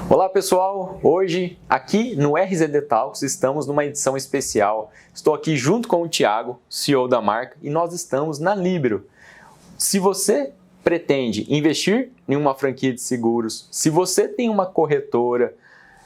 Olá pessoal, hoje aqui no RZD Talks estamos numa edição especial. Estou aqui junto com o Thiago, CEO da marca, e nós estamos na Libero. Se você pretende investir em uma franquia de seguros, se você tem uma corretora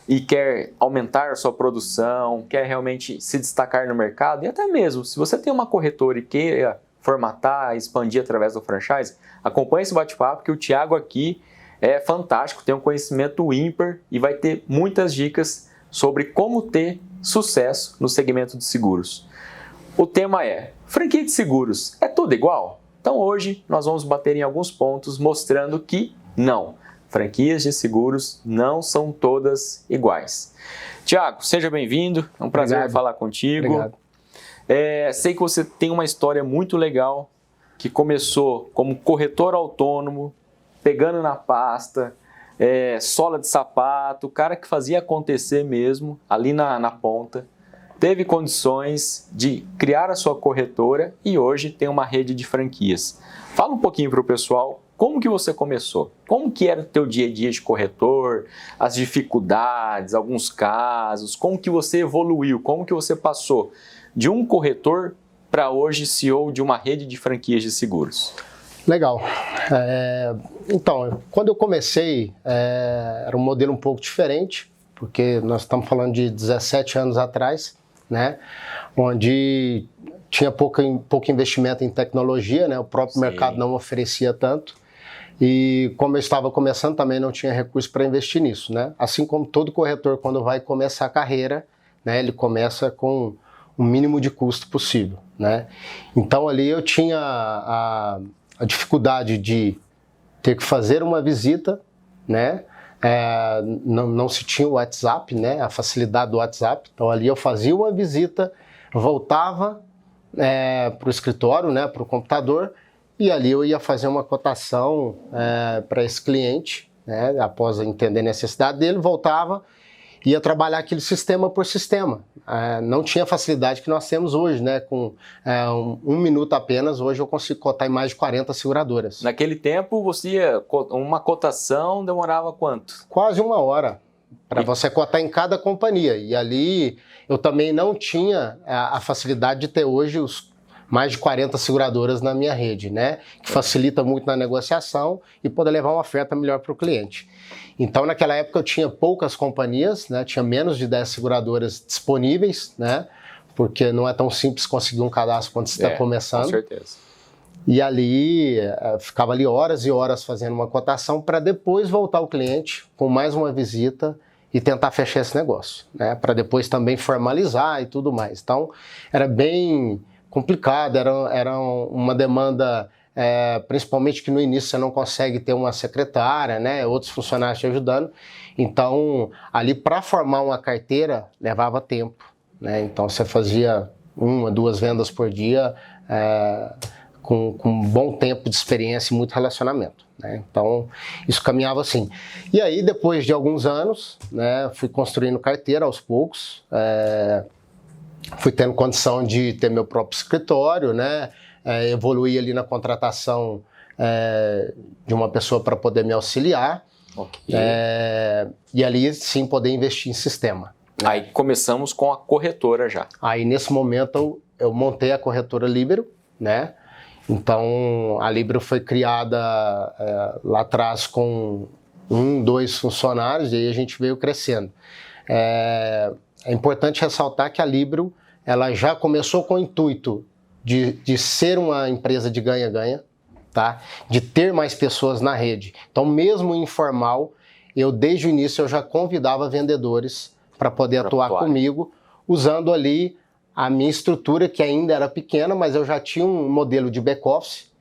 e quer aumentar a sua produção, quer realmente se destacar no mercado, e até mesmo se você tem uma corretora e queira formatar, expandir através do franchise, acompanhe esse bate-papo que o Thiago aqui é fantástico, tem um conhecimento ímpar e vai ter muitas dicas sobre como ter sucesso no segmento de seguros. O tema é: franquia de seguros é tudo igual? Então hoje nós vamos bater em alguns pontos mostrando que não. Franquias de seguros não são todas iguais. Thiago, seja bem-vindo, é um prazer falar contigo. Obrigado. Sei que você tem uma história muito legal, que começou como corretor autônomo, pegando na pasta, sola de sapato, o cara que fazia acontecer mesmo, ali na ponta, teve condições de criar a sua corretora e hoje tem uma rede de franquias. Fala um pouquinho para o pessoal, como que você começou? Como que era o teu dia a dia de corretor, as dificuldades, alguns casos, como que você evoluiu, como que você passou de um corretor para hoje CEO de uma rede de franquias de seguros? Legal. Então, quando eu comecei, era um modelo um pouco diferente, porque nós estamos falando de 17 anos atrás, né? Onde tinha pouco investimento em tecnologia, né? O próprio mercado não oferecia tanto. E como eu estava começando, também não tinha recurso para investir nisso, né? Assim como todo corretor, quando vai começar a carreira, né? Ele começa com o mínimo de custo possível, né? Então ali eu tinha a dificuldade de ter que fazer uma visita, né? Não se tinha o WhatsApp, né? A facilidade do WhatsApp. Então ali eu fazia uma visita, voltava para o escritório, né? Para o computador, e ali eu ia fazer uma cotação para esse cliente, né? Após entender a necessidade dele, voltava, ia trabalhar aquele sistema por sistema. Não tinha a facilidade que nós temos hoje, né? Com um minuto apenas, hoje eu consigo cotar em mais de 40 seguradoras. Naquele tempo, uma cotação demorava quanto? Quase uma hora para você cotar em cada companhia. E ali eu também não tinha a facilidade de ter hoje os mais de 40 seguradoras na minha rede, né? Que facilita muito na negociação e poder levar uma oferta melhor para o cliente. Então, naquela época eu tinha poucas companhias, né? Tinha menos de 10 seguradoras disponíveis, né? Porque não é tão simples conseguir um cadastro quando você está começando. Com certeza. E ali, ficava ali horas e horas fazendo uma cotação para depois voltar ao cliente com mais uma visita e tentar fechar esse negócio, né? Para depois também formalizar e tudo mais. Então, era bem complicado, era uma demanda, principalmente que no início você não consegue ter uma secretária, né, outros funcionários te ajudando. Então, ali para formar uma carteira levava tempo, né? Então você fazia 1 a 2 vendas por dia, com um bom tempo de experiência e muito relacionamento, né? Então, isso caminhava assim. E aí, depois de alguns anos, né, fui construindo carteira aos poucos, fui tendo condição de ter meu próprio escritório, né? Evoluí ali na contratação de uma pessoa para poder me auxiliar. Okay. E ali sim poder investir em sistema. Aí começamos com a corretora já. Aí nesse momento eu montei a corretora Libero, né? Então a Libero foi criada lá atrás com 1, 2 funcionários e aí a gente veio crescendo. É importante ressaltar que a Libero ela já começou com o intuito de ser uma empresa de ganha-ganha, tá? De ter mais pessoas na rede. Então, mesmo informal, desde o início eu já convidava vendedores para poder atuar comigo, usando ali a minha estrutura, que ainda era pequena, mas eu já tinha um modelo de back-office,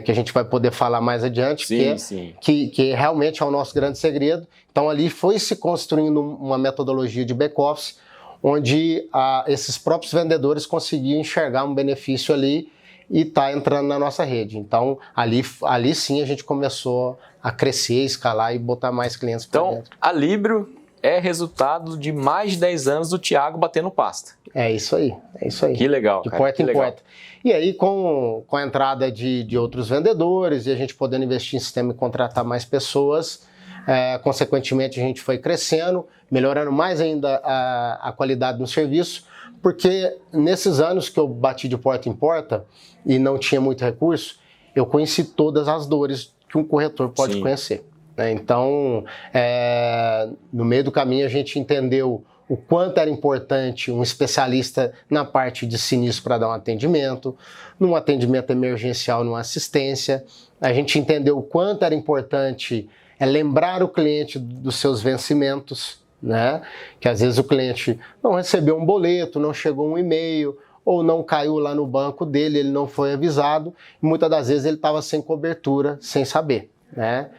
que a gente vai poder falar mais adiante, que realmente é o nosso grande segredo. Então, ali foi se construindo uma metodologia de back-office, onde esses próprios vendedores conseguiam enxergar um benefício ali e está entrando na nossa rede. Então, ali sim a gente começou a crescer, escalar e botar mais clientes para dentro. Então, a Libero é resultado de mais de 10 anos do Thiago batendo pasta. É isso aí. Que legal, de cara. porta em porta. E aí, com a entrada de outros vendedores e a gente podendo investir em sistema e contratar mais pessoas, consequentemente a gente foi crescendo, melhorando mais ainda a qualidade do serviço, porque nesses anos que eu bati de porta em porta e não tinha muito recurso, eu conheci todas as dores que um corretor pode conhecer. Então, no meio do caminho a gente entendeu o quanto era importante um especialista na parte de sinistro para dar um atendimento, num atendimento emergencial, numa assistência. A gente entendeu o quanto era importante lembrar o cliente dos seus vencimentos, né? Que às vezes o cliente não recebeu um boleto, não chegou um e-mail, ou não caiu lá no banco dele, ele não foi avisado, e muitas das vezes ele estava sem cobertura, sem saber, né?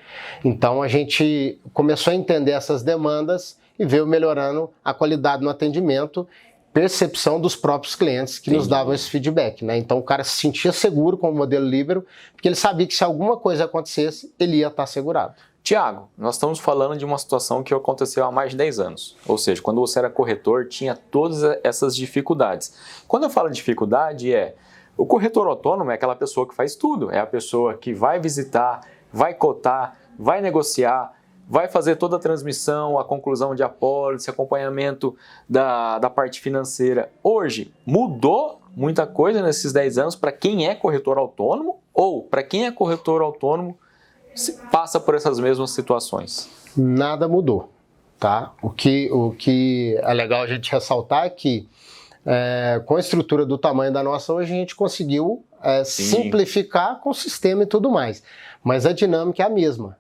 Então a gente começou a entender essas demandas e veio melhorando a qualidade no atendimento, percepção dos próprios clientes que nos davam esse feedback, né? Então o cara se sentia seguro com o modelo Líbero, porque ele sabia que se alguma coisa acontecesse, ele ia estar segurado. Tiago, nós estamos falando de uma situação que aconteceu há mais de 10 anos. Ou seja, quando você era corretor, tinha todas essas dificuldades. Quando eu falo de dificuldade, o corretor autônomo é aquela pessoa que faz tudo. É a pessoa que vai visitar, vai cotar, vai negociar, vai fazer toda a transmissão, a conclusão de apólice, acompanhamento da parte financeira. Hoje, mudou muita coisa nesses 10 anos para quem é corretor autônomo ou para quem é corretor autônomo passa por essas mesmas situações? Nada mudou, tá? O que é legal a gente ressaltar é que com a estrutura do tamanho da nossa hoje a gente conseguiu simplificar com o sistema e tudo mais, mas a dinâmica é a mesma.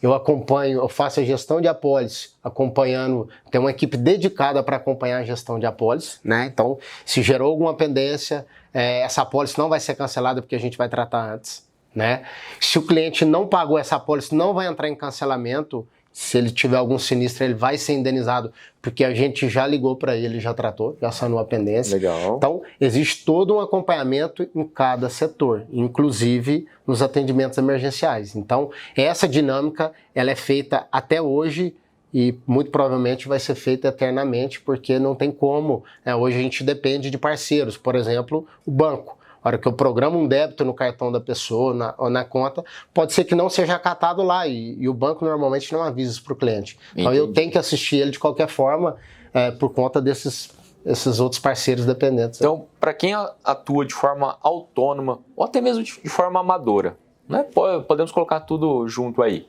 Eu acompanho, eu faço a gestão de apólice, acompanhando, tem uma equipe dedicada para acompanhar a gestão de apólice, né? Então, se gerou alguma pendência, essa apólice não vai ser cancelada porque a gente vai tratar antes, né? Se o cliente não pagou essa apólice, não vai entrar em cancelamento. Se ele tiver algum sinistro, ele vai ser indenizado, porque a gente já ligou para ele, já tratou, já sanou a pendência. Legal. Então, existe todo um acompanhamento em cada setor, inclusive nos atendimentos emergenciais. Então, essa dinâmica, ela é feita até hoje e muito provavelmente vai ser feita eternamente, porque não tem como. Hoje a gente depende de parceiros, por exemplo, o banco. A hora que eu programo um débito no cartão da pessoa ou na conta, pode ser que não seja acatado lá e o banco normalmente não avisa isso para o cliente. Então eu tenho que assistir ele de qualquer forma por conta esses outros parceiros dependentes. Então, para quem atua de forma autônoma ou até mesmo de forma amadora, né? Podemos colocar tudo junto aí.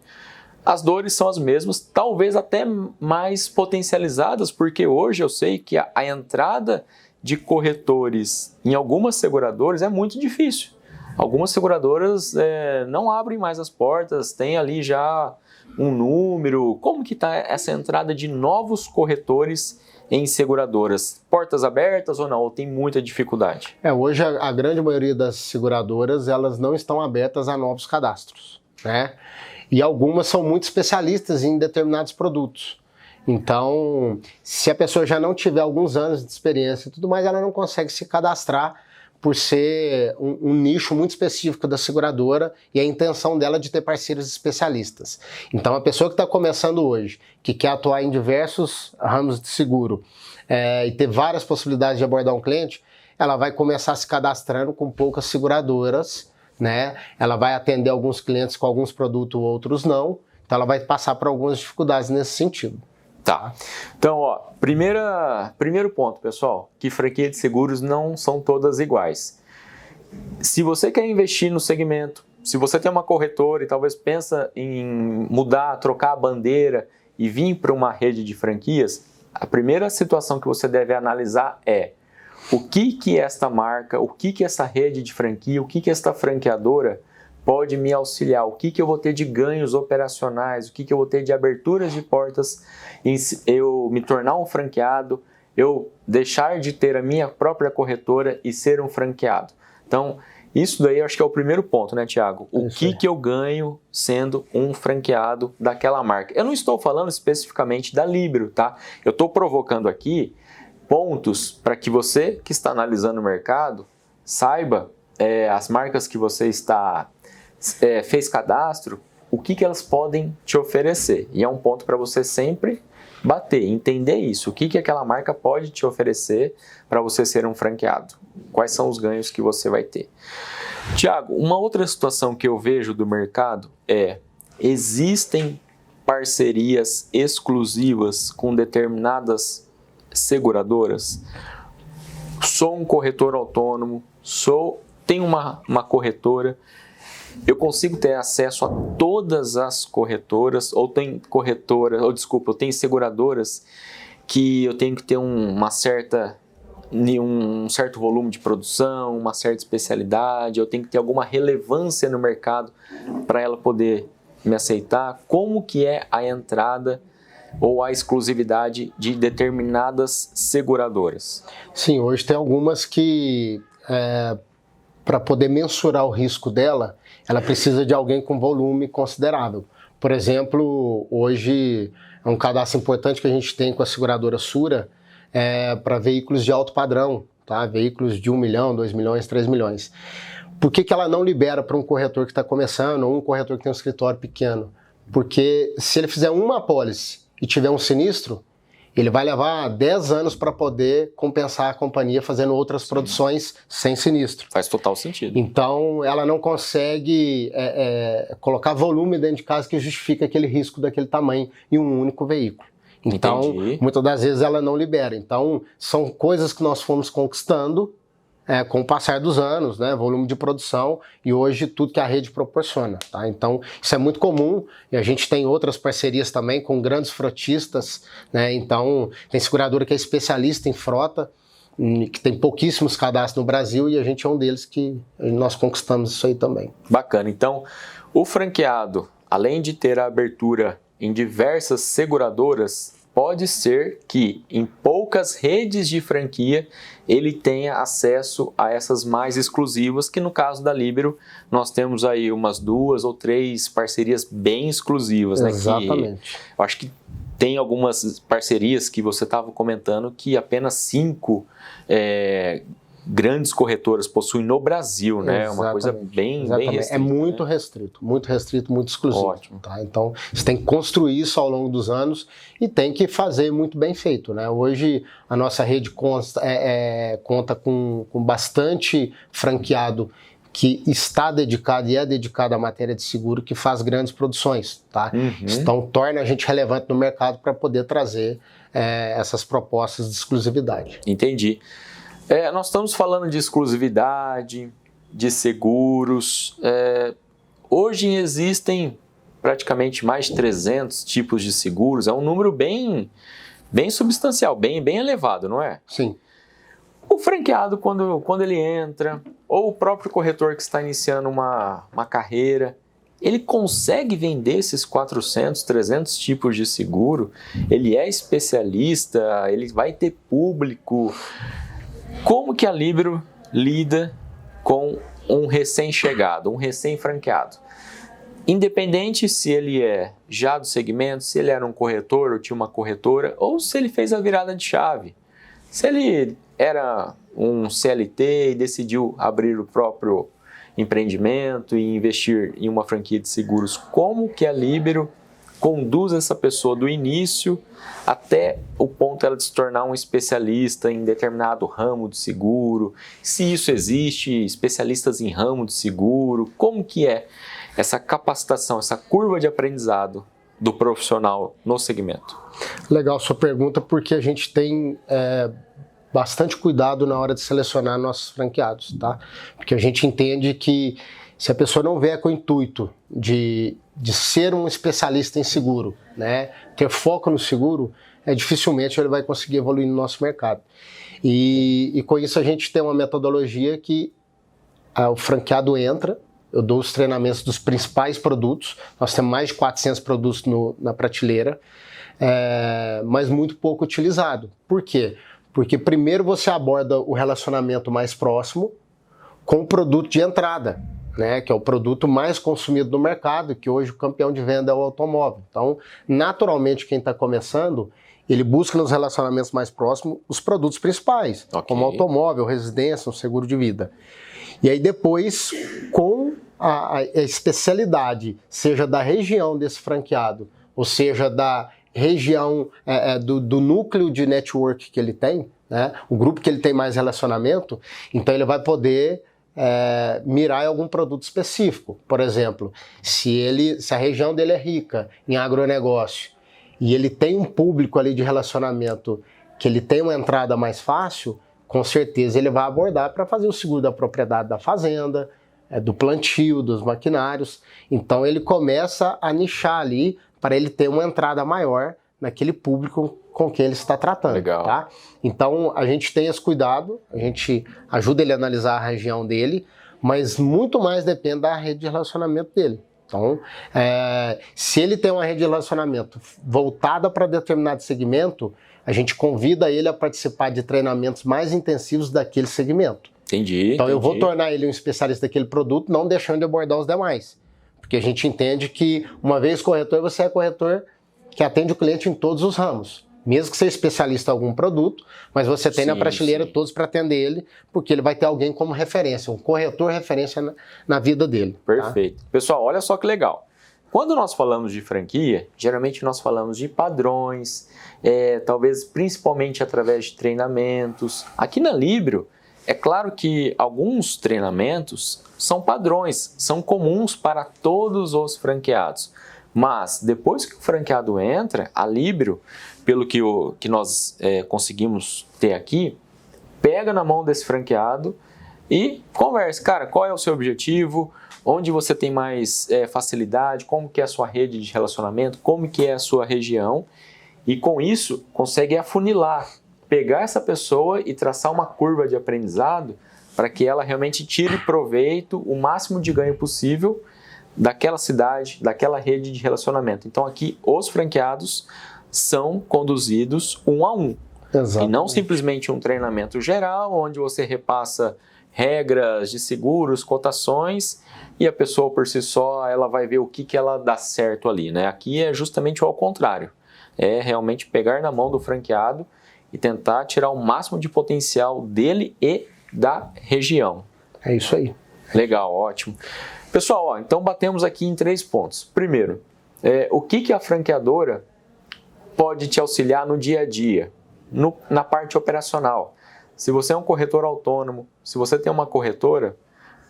As dores são as mesmas, talvez até mais potencializadas, porque hoje eu sei que a entrada de corretores em algumas seguradoras é muito difícil. Algumas seguradoras não abrem mais as portas, tem ali já um número. Como que está essa entrada de novos corretores em seguradoras? Portas abertas ou não? Ou tem muita dificuldade? Hoje a grande maioria das seguradoras elas não estão abertas a novos cadastros, né? E algumas são muito especialistas em determinados produtos. Então, se a pessoa já não tiver alguns anos de experiência e tudo mais, ela não consegue se cadastrar por ser um nicho muito específico da seguradora e a intenção dela de ter parceiros especialistas. Então, a pessoa que está começando hoje, que quer atuar em diversos ramos de seguro e ter várias possibilidades de abordar um cliente, ela vai começar se cadastrando com poucas seguradoras, né? Ela vai atender alguns clientes com alguns produtos, outros não. Então, ela vai passar por algumas dificuldades nesse sentido. Tá. Então, primeiro ponto, pessoal, que franquia de seguros não são todas iguais. Se você quer investir no segmento, se você tem uma corretora e talvez pensa em mudar, trocar a bandeira e vir para uma rede de franquias, a primeira situação que você deve analisar é o que esta marca, o que essa rede de franquia, o que esta franqueadora pode me auxiliar, o que eu vou ter de ganhos operacionais, o que eu vou ter de aberturas de portas, eu me tornar um franqueado, eu deixar de ter a minha própria corretora e ser um franqueado. Então, isso daí eu acho que é o primeiro ponto, né, Tiago? O que eu ganho sendo um franqueado daquela marca? Eu não estou falando especificamente da Líbero, tá? Eu estou provocando aqui pontos para que você que está analisando o mercado saiba as marcas que você fez cadastro, o que elas podem te oferecer. E é um ponto para você sempre bater, entender isso. O que aquela marca pode te oferecer para você ser um franqueado. Quais são os ganhos que você vai ter. Tiago, uma outra situação que eu vejo do mercado existem parcerias exclusivas com determinadas seguradoras? Sou um corretor autônomo, tenho uma corretora, eu consigo ter acesso a todas as corretoras, ou eu tenho seguradoras que eu tenho que ter um certo volume de produção, uma certa especialidade, eu tenho que ter alguma relevância no mercado para ela poder me aceitar. Como que é a entrada ou a exclusividade de determinadas seguradoras? Sim, hoje tem algumas que, para poder mensurar o risco dela, ela precisa de alguém com volume considerável. Por exemplo, hoje é um cadastro importante que a gente tem com a seguradora Sura para veículos de alto padrão, tá? Veículos de 1 milhão, 2 milhões, 3 milhões. Por que ela não libera para um corretor que está começando ou um corretor que tem um escritório pequeno? Porque se ele fizer uma apólice e tiver um sinistro, ele vai levar 10 anos para poder compensar a companhia fazendo outras produções sem sinistro. Faz total sentido. Então, ela não consegue colocar volume dentro de casa que justifica aquele risco daquele tamanho em um único veículo. Então, Entendi. muitas das vezes ela não libera. Então, são coisas que nós fomos conquistando com o passar dos anos, né, volume de produção e hoje tudo que a rede proporciona, tá? Então isso é muito comum e a gente tem outras parcerias também com grandes frotistas, né? Então tem seguradora que é especialista em frota, que tem pouquíssimos cadastros no Brasil e a gente é um deles que nós conquistamos isso aí também. Bacana. Então o franqueado, além de ter a abertura em diversas seguradoras, pode ser que em poucas redes de franquia ele tenha acesso a essas mais exclusivas, que no caso da Líbero nós temos aí umas 2 ou 3 parcerias bem exclusivas, né? Exatamente. Eu acho que tem algumas parcerias que você estava comentando que apenas 5 grandes corretoras possuem no Brasil, né? É uma coisa bem restrita. É muito restrito, muito exclusivo. Ótimo. Tá? Então, você tem que construir isso ao longo dos anos e tem que fazer muito bem feito, né? Hoje, a nossa rede conta com bastante franqueado que está dedicado e é dedicado à matéria de seguro, que faz grandes produções, tá? Então, torna a gente relevante no mercado para poder trazer essas propostas de exclusividade. Entendi. Nós estamos falando de exclusividade, de seguros. Hoje existem praticamente mais de 300 tipos de seguros. É um número bem substancial, bem elevado, não é? Sim. O franqueado, quando ele entra, ou o próprio corretor que está iniciando uma carreira, ele consegue vender esses 400, 300 tipos de seguro? Ele é especialista? Ele vai ter público? Como que a Líbero lida com um recém-chegado, um recém-franqueado? Independente se ele é já do segmento, se ele era um corretor ou tinha uma corretora, ou se ele fez a virada de chave. Se ele era um CLT e decidiu abrir o próprio empreendimento e investir em uma franquia de seguros, como que a Líbero conduz essa pessoa do início até o ponto ela de se tornar um especialista em determinado ramo de seguro? Se isso existe, especialistas em ramo de seguro, como que é essa capacitação, essa curva de aprendizado do profissional no segmento? Legal sua pergunta, porque a gente tem bastante cuidado na hora de selecionar nossos franqueados, tá? Porque a gente entende que se a pessoa não vier com o intuito de ser um especialista em seguro, né, ter foco no seguro, dificilmente ele vai conseguir evoluir no nosso mercado. E com isso a gente tem uma metodologia que o franqueado entra, eu dou os treinamentos dos principais produtos, nós temos mais de 400 produtos na prateleira, mas muito pouco utilizado. Por quê? Porque primeiro você aborda o relacionamento mais próximo com o produto de entrada, né, que é o produto mais consumido no mercado, que hoje o campeão de venda é o automóvel. Então, naturalmente, quem está começando, ele busca nos relacionamentos mais próximos os produtos principais, como automóvel, residência, um seguro de vida. E aí depois, com a especialidade, seja da região desse franqueado, ou seja da região do núcleo de network que ele tem, né, o grupo que ele tem mais relacionamento, então ele vai poder mirar em algum produto específico. Por exemplo, se a região dele é rica em agronegócio e ele tem um público ali de relacionamento que ele tem uma entrada mais fácil, com certeza ele vai abordar para fazer o seguro da propriedade da fazenda, do plantio, dos maquinários. Então ele começa a nichar ali para ele ter uma entrada maior naquele público com quem ele está tratando. Legal. Tá? Então a gente tem esse cuidado, a gente ajuda ele a analisar a região dele, mas muito mais depende da rede de relacionamento dele. Então, se ele tem uma rede de relacionamento voltada para determinado segmento, a gente convida ele a participar de treinamentos mais intensivos daquele segmento. Entendi. Então eu vou tornar ele um especialista daquele produto, não deixando de abordar os demais. Porque a gente entende que, uma vez corretor, você é corretor que atende o cliente em todos os ramos. Mesmo que seja especialista em algum produto, mas você tem na prateleira todos para atender ele, porque ele vai ter alguém como referência, um corretor referência na vida dele. Perfeito. Tá? Pessoal, olha só que legal. Quando nós falamos de franquia, geralmente nós falamos de padrões, talvez principalmente através de treinamentos. Aqui na Libero, é claro que alguns treinamentos são padrões, são comuns para todos os franqueados. Mas depois que o franqueado entra, a Libero, pelo que nós conseguimos ter aqui, pega na mão desse franqueado e conversa. Cara, qual é o seu objetivo? Onde você tem mais facilidade? Como que é a sua rede de relacionamento? Como que é a sua região? E com isso, consegue afunilar, pegar essa pessoa e traçar uma curva de aprendizado para que ela realmente tire proveito, o máximo de ganho possível daquela cidade, daquela rede de relacionamento. Então aqui os franqueados são conduzidos um a um. Exatamente. E não simplesmente um treinamento geral, onde você repassa regras de seguros, cotações, e a pessoa por si só ela vai ver o que ela dá certo ali, né? Aqui é justamente ao contrário. É realmente pegar na mão do franqueado e tentar tirar o máximo de potencial dele e da região. É isso aí. Legal, ótimo. Pessoal, então batemos aqui em 3 pontos. Primeiro, o que a franqueadora pode te auxiliar no dia a dia, na parte operacional. Se você é um corretor autônomo, se você tem uma corretora,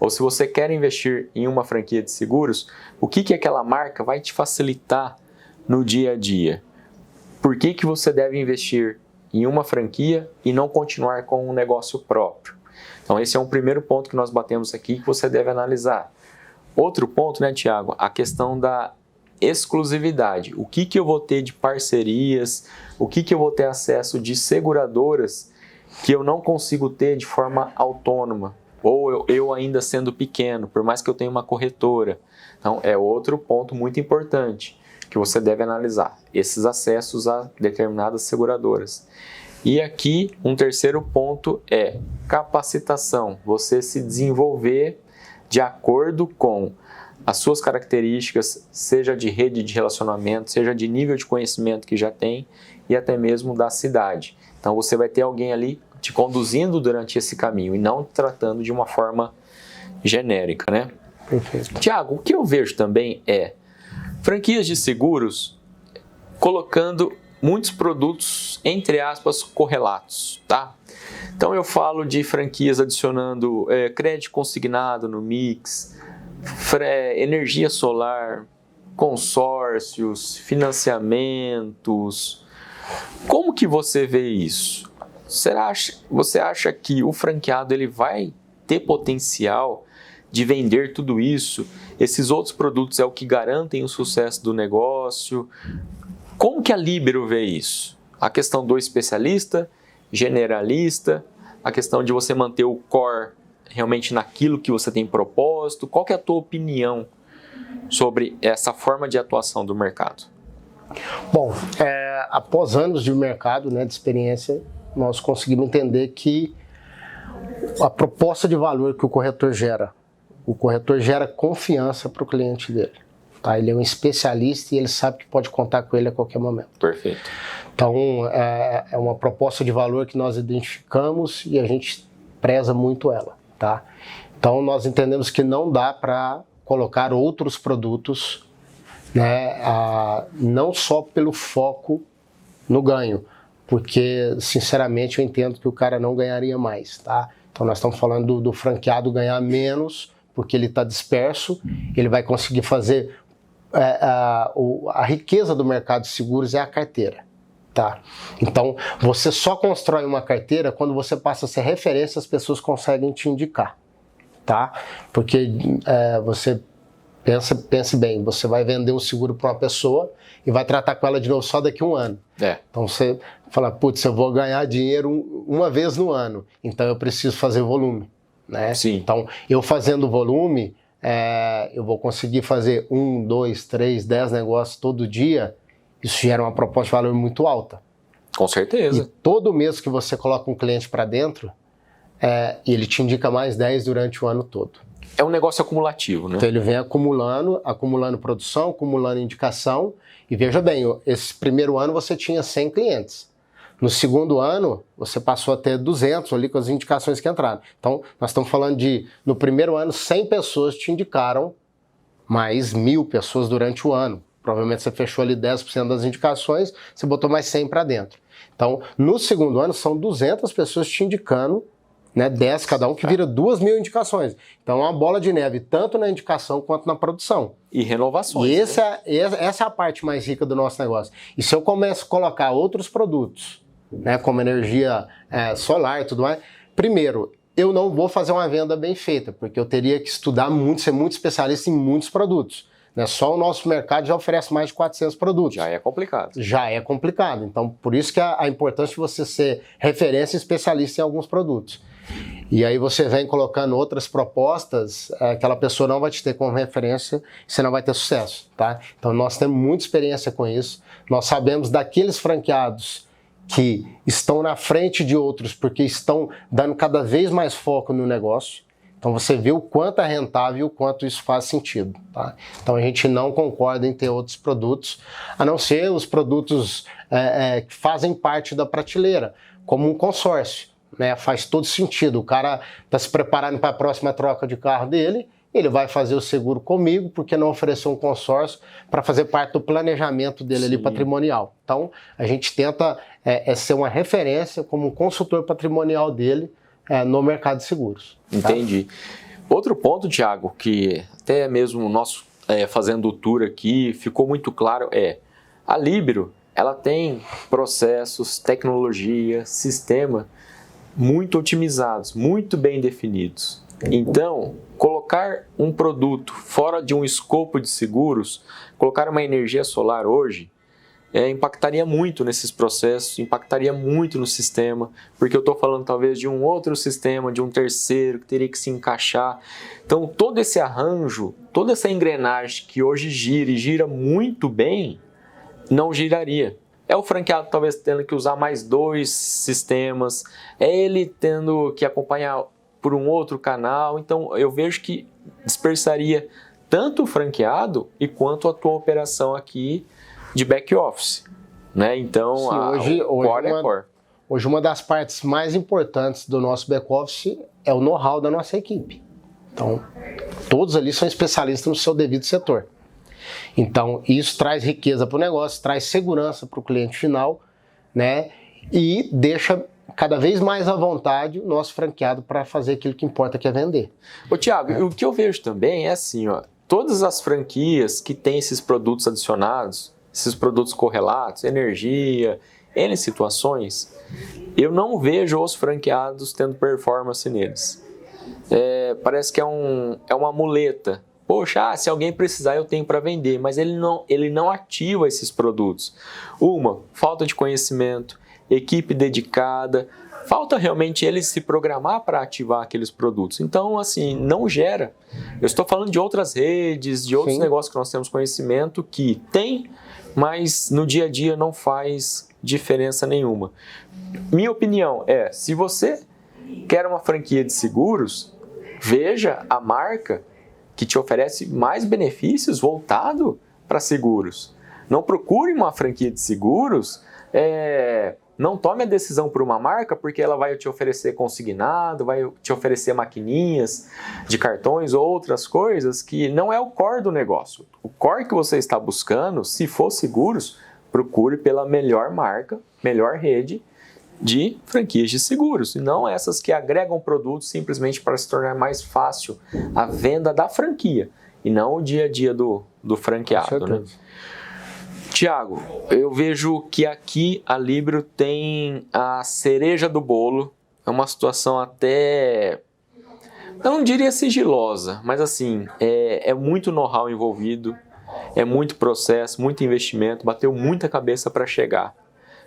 ou se você quer investir em uma franquia de seguros, o que aquela marca vai te facilitar no dia a dia? Por que você deve investir em uma franquia e não continuar com um negócio próprio? Então esse é um primeiro ponto que nós batemos aqui que você deve analisar. Outro ponto, né, Tiago? A questão da exclusividade. O que eu vou ter de parcerias, o que eu vou ter acesso de seguradoras que eu não consigo ter de forma autônoma, ou eu ainda sendo pequeno, por mais que eu tenha uma corretora. Então é outro ponto muito importante que você deve analisar, esses acessos a determinadas seguradoras. E aqui um terceiro ponto é capacitação, você se desenvolver de acordo com as suas características, seja de rede de relacionamento, seja de nível de conhecimento que já tem e até mesmo da cidade. Então você vai ter alguém ali te conduzindo durante esse caminho e não tratando de uma forma genérica, né? Perfeito. Tiago, o que eu vejo também é franquias de seguros colocando muitos produtos, entre aspas, correlatos, tá? Então eu falo de franquias adicionando crédito consignado no mix, energia solar, consórcios, financiamentos. Como que você vê isso? Você acha que o franqueado ele vai ter potencial de vender tudo isso? Esses outros produtos é o que garantem o sucesso do negócio? Como que a Libero vê isso? A questão do especialista, generalista, a questão de você manter o core realmente naquilo que você tem propósito. Qual que é a tua opinião sobre essa forma de atuação do mercado? Bom, após anos de mercado, né, de experiência, nós conseguimos entender que a proposta de valor que o corretor gera confiança para o cliente dele. Tá? Ele é um especialista e ele sabe que pode contar com ele a qualquer momento. Perfeito. Então, é uma proposta de valor que nós identificamos e a gente preza muito ela. Tá? Então, nós entendemos que não dá para colocar outros produtos, né, não só pelo foco no ganho, porque, sinceramente, eu entendo que o cara não ganharia mais. Tá? Então nós estamos falando do franqueado ganhar menos, porque ele está disperso, ele vai conseguir fazer... a riqueza do mercado de seguros é a carteira. Tá? Então, você só constrói uma carteira quando você passa a ser referência, as pessoas conseguem te indicar. Tá? Porque você pense bem, você vai vender um seguro para uma pessoa e vai tratar com ela de novo só daqui a um ano. Então você fala, putz, eu vou ganhar dinheiro uma vez no ano, então eu preciso fazer volume. Né? Sim. Então, eu fazendo volume, eu vou conseguir fazer 1, 2, 3, 10 negócios todo dia. Isso gera uma proposta de valor muito alta. Com certeza. E todo mês que você coloca um cliente para dentro, ele te indica mais 10 durante o ano todo. É um negócio acumulativo, né? Então ele vem acumulando produção, acumulando indicação. E veja bem, esse primeiro ano você tinha 100 clientes. No segundo ano, você passou a ter 200 ali com as indicações que entraram. Então, nós estamos falando no primeiro ano, 100 pessoas te indicaram, mais 1.000 pessoas durante o ano. Provavelmente você fechou ali 10% das indicações, você botou mais 100 para dentro. Então, no segundo ano, são 200 pessoas te indicando, né, 10 cada um, que vira 2.000 indicações. Então, é uma bola de neve, tanto na indicação quanto na produção. E renovações. E essa é a parte mais rica do nosso negócio. E se eu começo a colocar outros produtos, né, como energia solar e tudo mais, primeiro, eu não vou fazer uma venda bem feita, porque eu teria que estudar muito, ser muito especialista em muitos produtos. Só o nosso mercado já oferece mais de 400 produtos. Já é complicado. Já é complicado. Então, por isso que a importância de você ser referência e especialista em alguns produtos. E aí você vem colocando outras propostas, aquela pessoa não vai te ter como referência, você não vai ter sucesso, tá? Então, nós temos muita experiência com isso. Nós sabemos daqueles franqueados que estão na frente de outros porque estão dando cada vez mais foco no negócio. Então você vê o quanto é rentável e o quanto isso faz sentido. Tá? Então a gente não concorda em ter outros produtos, a não ser os produtos que fazem parte da prateleira, como um consórcio. Né? Faz todo sentido. O cara está se preparando para a próxima troca de carro dele, ele vai fazer o seguro comigo, porque não ofereceu um consórcio para fazer parte do planejamento dele ali patrimonial. Então a gente tenta ser uma referência como um consultor patrimonial dele, no mercado de seguros. Entendi. Tá? Outro ponto, Thiago, que até mesmo nós fazendo o tour aqui ficou muito claro a Libero, ela tem processos, tecnologia, sistema muito otimizados, muito bem definidos. Então, colocar um produto fora de um escopo de seguros, colocar uma energia solar hoje, impactaria muito nesses processos, impactaria muito no sistema, porque eu estou falando talvez de um outro sistema, de um terceiro, que teria que se encaixar. Então, todo esse arranjo, toda essa engrenagem que hoje gira e gira muito bem, não giraria. É o franqueado talvez tendo que usar mais 2 sistemas, é ele tendo que acompanhar por um outro canal. Então, eu vejo que dispersaria tanto o franqueado e quanto a tua operação aqui de back office, né? Então, sim, hoje uma das partes mais importantes do nosso back office é o know-how da nossa equipe. Então, todos ali são especialistas no seu devido setor. Então, isso traz riqueza para o negócio, traz segurança para o cliente final, né? E deixa cada vez mais à vontade o nosso franqueado para fazer aquilo que importa, que é vender. Ô, Thiago, o que eu vejo também é assim, todas as franquias que têm esses produtos adicionados, esses produtos correlatos, energia, N situações, eu não vejo os franqueados tendo performance neles. Parece que é uma muleta. Poxa, se alguém precisar eu tenho para vender, mas ele não ativa esses produtos. Falta de conhecimento, equipe dedicada, falta realmente ele se programar para ativar aqueles produtos. Então, assim, não gera. Eu estou falando de outras redes, de outros negócios que nós temos conhecimento que tem, mas no dia a dia não faz diferença nenhuma. Minha opinião se você quer uma franquia de seguros, veja a marca que te oferece mais benefícios voltado para seguros. Não procure uma franquia de seguros, não tome a decisão por uma marca porque ela vai te oferecer consignado, vai te oferecer maquininhas de cartões ou outras coisas que não é o core do negócio. O core que você está buscando, se for seguros, procure pela melhor marca, melhor rede de franquias de seguros, e não essas que agregam produtos simplesmente para se tornar mais fácil a venda da franquia, e não o dia a dia do franqueado, né? Tiago, eu vejo que aqui a Libero tem a cereja do bolo, é uma situação até, eu não diria sigilosa, mas assim, é muito know-how envolvido, é muito processo, muito investimento, bateu muita cabeça para chegar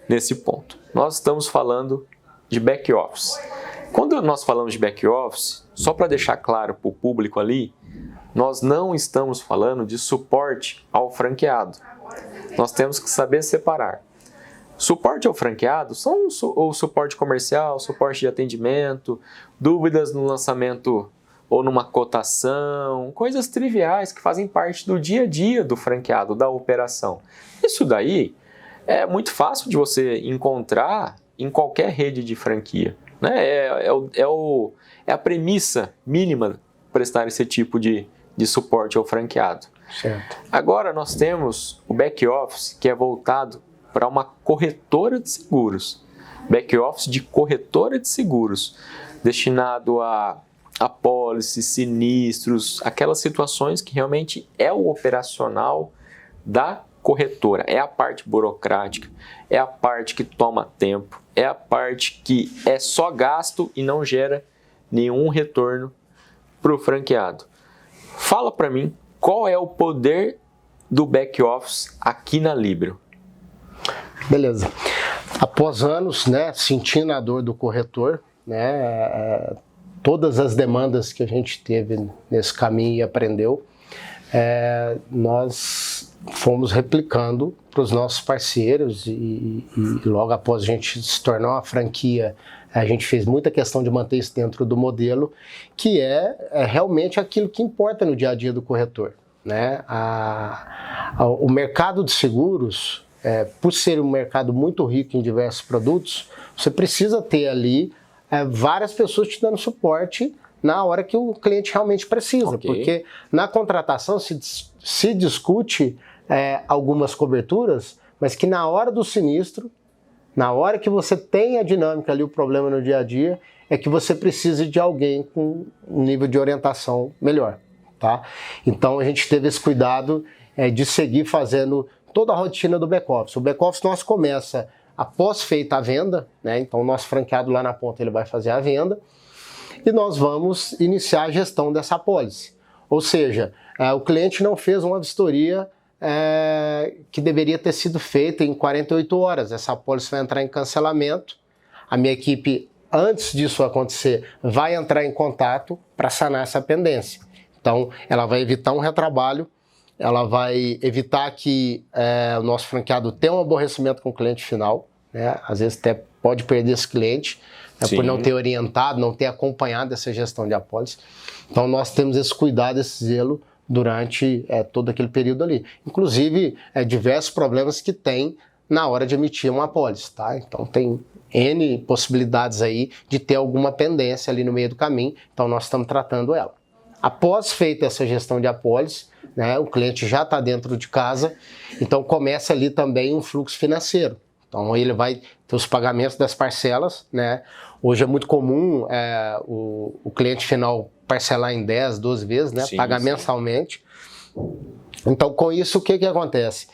nesse ponto. Nós estamos falando de back office. Quando nós falamos de back office, só para deixar claro para o público ali, nós não estamos falando de suporte ao franqueado. Nós temos que saber separar. Suporte ao franqueado são o suporte comercial, suporte de atendimento, dúvidas no lançamento ou numa cotação, coisas triviais que fazem parte do dia a dia do franqueado, da operação. Isso daí é muito fácil de você encontrar em qualquer rede de franquia, né? É a premissa mínima prestar esse tipo de suporte ao franqueado. Certo. Agora nós temos o back office, que é voltado para uma corretora de seguros. Back office de corretora de seguros, destinado a apólices, sinistros, aquelas situações que realmente é o operacional da corretora, é a parte burocrática, é a parte que toma tempo, é a parte que é só gasto e não gera nenhum retorno para o franqueado. Fala para mim, qual é o poder do back office aqui na Libero? Beleza. Após anos, né, sentindo a dor do corretor, né, todas as demandas que a gente teve nesse caminho e aprendeu, nós fomos replicando para os nossos parceiros e logo após a gente se tornar uma franquia, a gente fez muita questão de manter isso dentro do modelo, que é realmente aquilo que importa no dia a dia do corretor, né? O mercado de seguros, por ser um mercado muito rico em diversos produtos, você precisa ter ali várias pessoas te dando suporte na hora que o cliente realmente precisa, Okay. porque na contratação se discute algumas coberturas, mas que na hora do sinistro, na hora que você tem a dinâmica ali, o problema no dia a dia, é que você precisa de alguém com um nível de orientação melhor, tá? Então a gente teve esse cuidado de seguir fazendo toda a rotina do back-office. O back-office nosso começa após feita a venda, né? Então o nosso franqueado lá na ponta ele vai fazer a venda e nós vamos iniciar a gestão dessa apólice. Ou seja, o cliente não fez uma vistoria que deveria ter sido feita em 48 horas. Essa apólice vai entrar em cancelamento. A minha equipe, antes disso acontecer, vai entrar em contato para sanar essa pendência. Então, ela vai evitar um retrabalho, ela vai evitar que o nosso franqueado tenha um aborrecimento com o cliente final, né? Às vezes até pode perder esse cliente, por não ter orientado, não ter acompanhado essa gestão de apólice. Então, nós temos esse cuidado, esse zelo durante todo aquele período ali. Inclusive, diversos problemas que tem na hora de emitir uma apólice, tá? Então, tem N possibilidades aí de ter alguma pendência ali no meio do caminho, então nós estamos tratando ela. Após feita essa gestão de apólice, né, o cliente já está dentro de casa, então começa ali também um fluxo financeiro. Então ele vai ter os pagamentos das parcelas, né? Hoje é muito comum o cliente final parcelar em 10, 12 vezes, né? Pagar mensalmente. Então com isso o que acontece?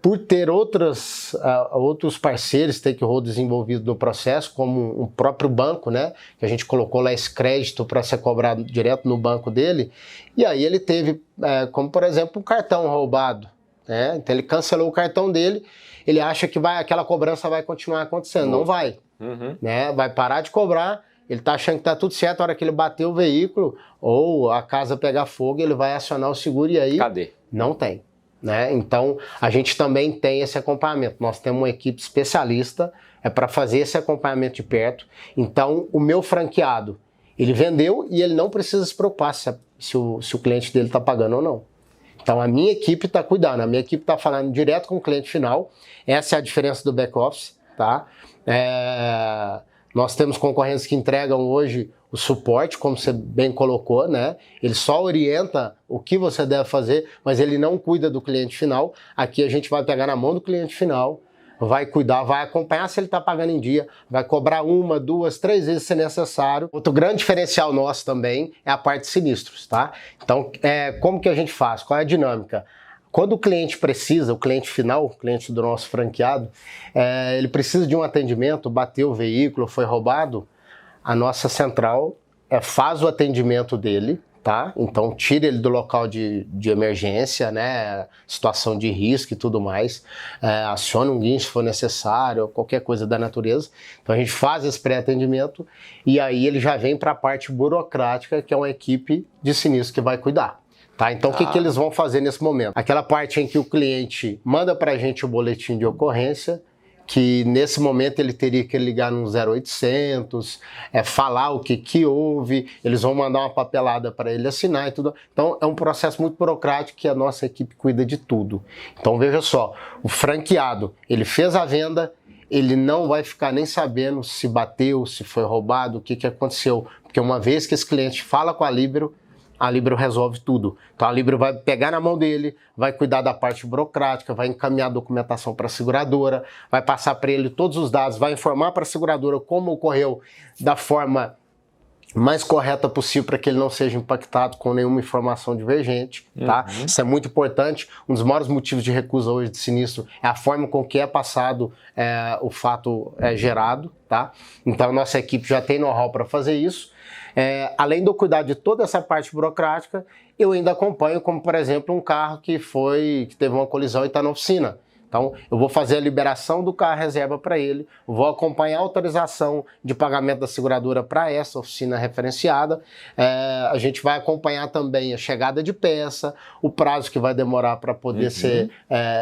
Por ter outros parceiros, stakeholders envolvidos no processo, como o próprio banco, né? Que a gente colocou lá esse crédito para ser cobrado direto no banco dele, e aí ele teve, como por exemplo, um cartão roubado, né? Então ele cancelou o cartão dele, ele acha que aquela cobrança vai continuar acontecendo, não vai, né? Vai parar de cobrar, ele está achando que está tudo certo, a hora que ele bater o veículo ou a casa pegar fogo, ele vai acionar o seguro e aí... Cadê? Não tem. Né? Então, a gente também tem esse acompanhamento. Nós temos uma equipe especialista para fazer esse acompanhamento de perto. Então, o meu franqueado, ele vendeu e ele não precisa se preocupar se o cliente dele está pagando ou não. Então, a minha equipe está cuidando, a minha equipe está falando direto com o cliente final. Essa é a diferença do back-office, tá? Nós temos concorrentes que entregam hoje o suporte, como você bem colocou, né? Ele só orienta o que você deve fazer, mas ele não cuida do cliente final. Aqui a gente vai pegar na mão do cliente final, vai cuidar, vai acompanhar se ele está pagando em dia, vai cobrar 1, 2, 3 vezes se necessário. Outro grande diferencial nosso também é a parte de sinistros, tá? Então, como que a gente faz? Qual é a dinâmica? Quando o cliente precisa, o cliente final, o cliente do nosso franqueado, ele precisa de um atendimento, bateu o veículo, foi roubado, a nossa central faz o atendimento dele, tá? Então tira ele do local de emergência, né? Situação de risco e tudo mais, aciona um guincho se for necessário, qualquer coisa da natureza. Então a gente faz esse pré-atendimento e aí ele já vem para a parte burocrática, que é uma equipe de sinistro que vai cuidar. Tá? Então, o que eles vão fazer nesse momento? Aquela parte em que o cliente manda para a gente o boletim de ocorrência, que nesse momento ele teria que ligar no 0800, falar o que houve, eles vão mandar uma papelada para ele assinar e tudo. Então, é um processo muito burocrático que a nossa equipe cuida de tudo. Então, veja só, o franqueado, ele fez a venda, ele não vai ficar nem sabendo se bateu, se foi roubado, o que aconteceu. Porque uma vez que esse cliente fala com a Libero resolve tudo. Então a Libero vai pegar na mão dele, vai cuidar da parte burocrática, vai encaminhar a documentação para a seguradora, vai passar para ele todos os dados, vai informar para a seguradora como ocorreu da forma mais correta possível para que ele não seja impactado com nenhuma informação divergente, tá? Isso é muito importante. Um dos maiores motivos de recusa hoje de sinistro é a forma com que é passado o fato gerado, tá? Então a nossa equipe já tem know-how para fazer isso. Além de eu cuidar de toda essa parte burocrática, eu ainda acompanho, como por exemplo, um carro que teve uma colisão e está na oficina. Então, eu vou fazer a liberação do carro reserva para ele, vou acompanhar a autorização de pagamento da seguradora para essa oficina referenciada. A gente vai acompanhar também a chegada de peça, o prazo que vai demorar para poder ser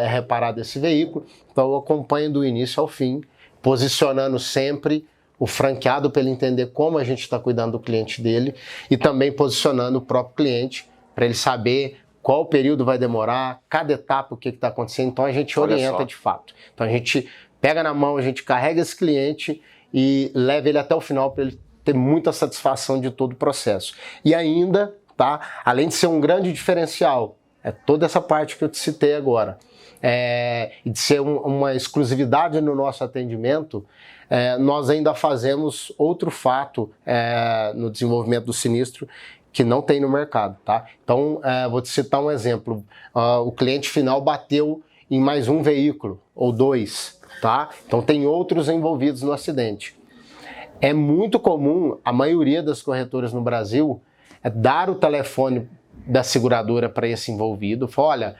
reparado esse veículo. Então, eu acompanho do início ao fim, posicionando sempre o franqueado para ele entender como a gente está cuidando do cliente dele e também posicionando o próprio cliente para ele saber qual período vai demorar, cada etapa, o que está acontecendo. Então a gente orienta de fato. Então a gente pega na mão, a gente carrega esse cliente e leva ele até o final para ele ter muita satisfação de todo o processo. E ainda, tá? Além de ser um grande diferencial, toda essa parte que eu te citei agora, e de ser uma exclusividade no nosso atendimento, nós ainda fazemos outro fato no desenvolvimento do sinistro que não tem no mercado, tá? Então, vou te citar um exemplo. O cliente final bateu em mais um veículo, ou 2, tá? Então, tem outros envolvidos no acidente. É muito comum, a maioria das corretoras no Brasil, dar o telefone da seguradora para esse envolvido. Fala, olha,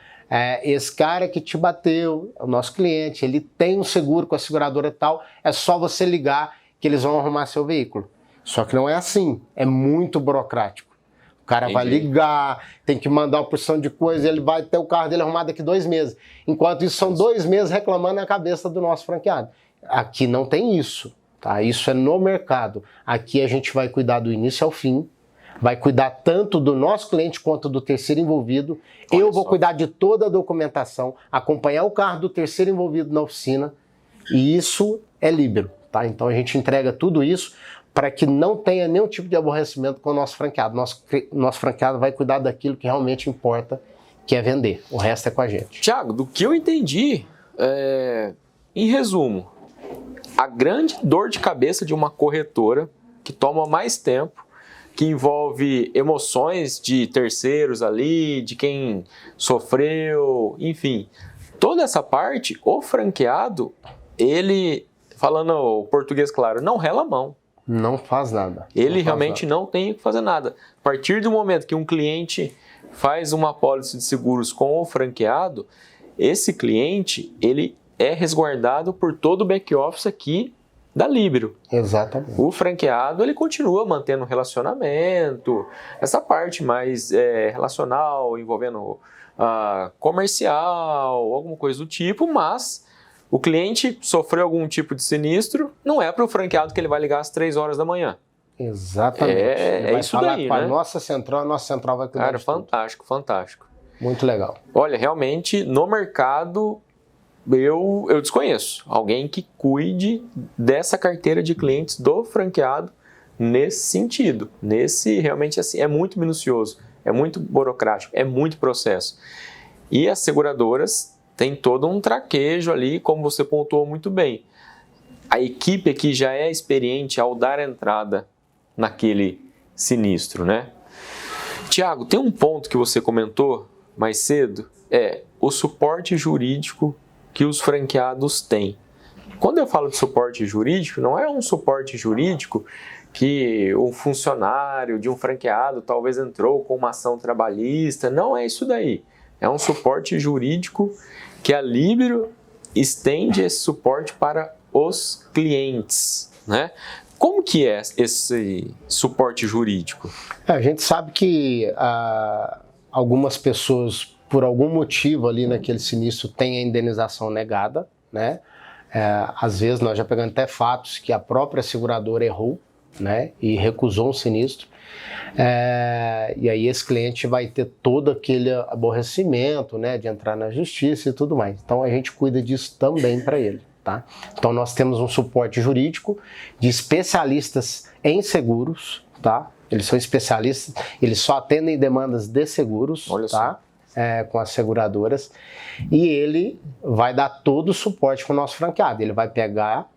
esse cara que te bateu, o nosso cliente, ele tem um seguro com a seguradora e tal, é só você ligar que eles vão arrumar seu veículo. Só que não é assim, é muito burocrático. O cara vai ligar, tem que mandar uma porção de coisa, ele vai ter o carro dele arrumado daqui 2 meses. Enquanto isso, são 2 meses reclamando na cabeça do nosso franqueado. Aqui não tem isso, tá? Isso é no mercado. Aqui a gente vai cuidar do início ao fim, vai cuidar tanto do nosso cliente quanto do terceiro envolvido. Eu vou cuidar de toda a documentação, acompanhar o carro do terceiro envolvido na oficina, e isso é Libero, tá? Então a gente entrega tudo isso para que não tenha nenhum tipo de aborrecimento com o nosso franqueado. Nosso franqueado vai cuidar daquilo que realmente importa, que é vender. O resto é com a gente. Thiago, do que eu entendi, em resumo, a grande dor de cabeça de uma corretora que toma mais tempo, que envolve emoções de terceiros ali, de quem sofreu, enfim. Toda essa parte, o franqueado, ele, falando o português claro, não rela a mão. Não faz nada. Ele realmente não tem que fazer nada. A partir do momento que um cliente faz uma apólice de seguros com o franqueado, esse cliente, ele é resguardado por todo o back-office aqui da Libero. Exatamente. O franqueado, ele continua mantendo relacionamento, essa parte mais relacional, envolvendo comercial, alguma coisa do tipo, mas o cliente sofreu algum tipo de sinistro, não é para o franqueado que ele vai ligar às 3 horas da manhã. Exatamente. É isso daí, né? A nossa central vai cuidar de tudo. Fantástico, fantástico. Muito legal. Olha, realmente, no mercado, eu desconheço alguém que cuide dessa carteira de clientes do franqueado nesse sentido. Realmente, assim, é muito minucioso, é muito burocrático, é muito processo. E as seguradoras tem todo um traquejo ali, como você pontuou muito bem. A equipe aqui já é experiente ao dar entrada naquele sinistro, né? Tiago, tem um ponto que você comentou mais cedo, o suporte jurídico que os franqueados têm. Quando eu falo de suporte jurídico, não é um suporte jurídico que um funcionário de um franqueado talvez entrou com uma ação trabalhista, não é isso daí. É um suporte jurídico que a Líbero estende esse suporte para os clientes, né? Como que é esse suporte jurídico? A gente sabe que algumas pessoas, por algum motivo ali naquele sinistro, têm a indenização negada, né? Às vezes nós já pegamos até fatos que a própria seguradora errou, né? E recusou um sinistro. E aí esse cliente vai ter todo aquele aborrecimento, né? De entrar na justiça e tudo mais. Então a gente cuida disso também para ele. Tá? Então nós temos um suporte jurídico de especialistas em seguros, tá? Eles são especialistas, eles só atendem demandas de seguros, tá? Com as seguradoras, e ele vai dar todo o suporte para o nosso franqueado. Ele vai pegar,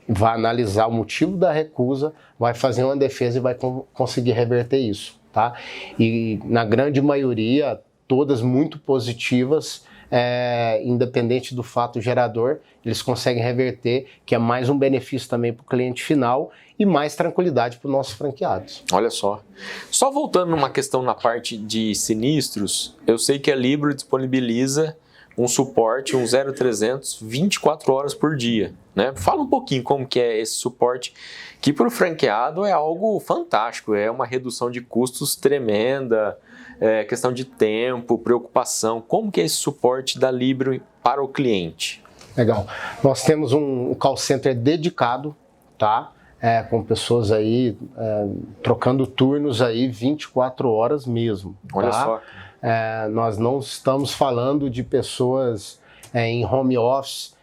vai analisar o motivo da recusa, vai fazer uma defesa e vai conseguir reverter isso, tá? E na grande maioria, todas muito positivas, independente do fato gerador, eles conseguem reverter, que é mais um benefício também para o cliente final e mais tranquilidade para os nossos franqueados. Olha só. Só voltando numa questão na parte de sinistros, eu sei que a Líbero disponibiliza um suporte, um 0300, 24 horas por dia, né? Fala um pouquinho como que é esse suporte, que para o franqueado é algo fantástico, é uma redução de custos tremenda, questão de tempo, preocupação. Como que é esse suporte da Líbero para o cliente? Legal. Nós temos um call center dedicado, tá? Com pessoas aí trocando turnos aí 24 horas mesmo. Olha tá? só. Nós não estamos falando de pessoas em home office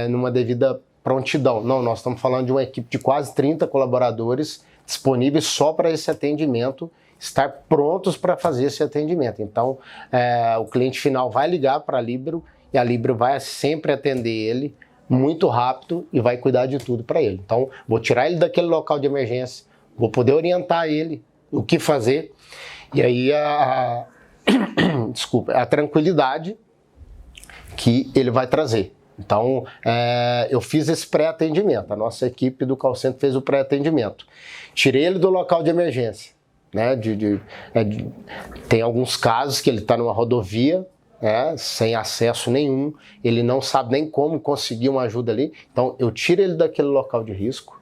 numa devida prontidão. Não, nós estamos falando de uma equipe de quase 30 colaboradores disponíveis só para esse atendimento, estar prontos para fazer esse atendimento. Então, o cliente final vai ligar para a Líbero e a Líbero vai sempre atender ele muito rápido e vai cuidar de tudo para ele. Então, vou tirar ele daquele local de emergência, vou poder orientar ele o que fazer, e aí a tranquilidade que ele vai trazer. Então, eu fiz esse pré-atendimento, a nossa equipe do call center fez o pré-atendimento. Tirei ele do local de emergência, né? Tem alguns casos que ele está numa rodovia, sem acesso nenhum, ele não sabe nem como conseguir uma ajuda ali, então eu tiro ele daquele local de risco,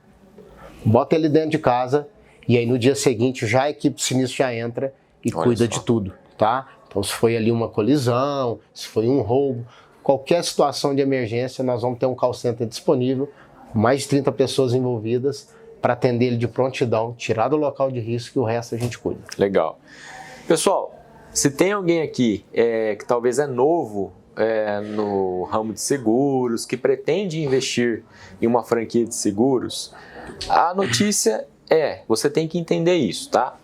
boto ele dentro de casa, e aí no dia seguinte já a equipe sinistro já entra e cuida de tudo, tá? Então se foi ali uma colisão, se foi um roubo, qualquer situação de emergência, nós vamos ter um call center disponível, mais de 30 pessoas envolvidas, para atender ele de prontidão, tirar do local de risco e o resto a gente cuida. Legal. Pessoal, se tem alguém aqui que talvez é novo no ramo de seguros, que pretende investir em uma franquia de seguros, a notícia você tem que entender isso, tá?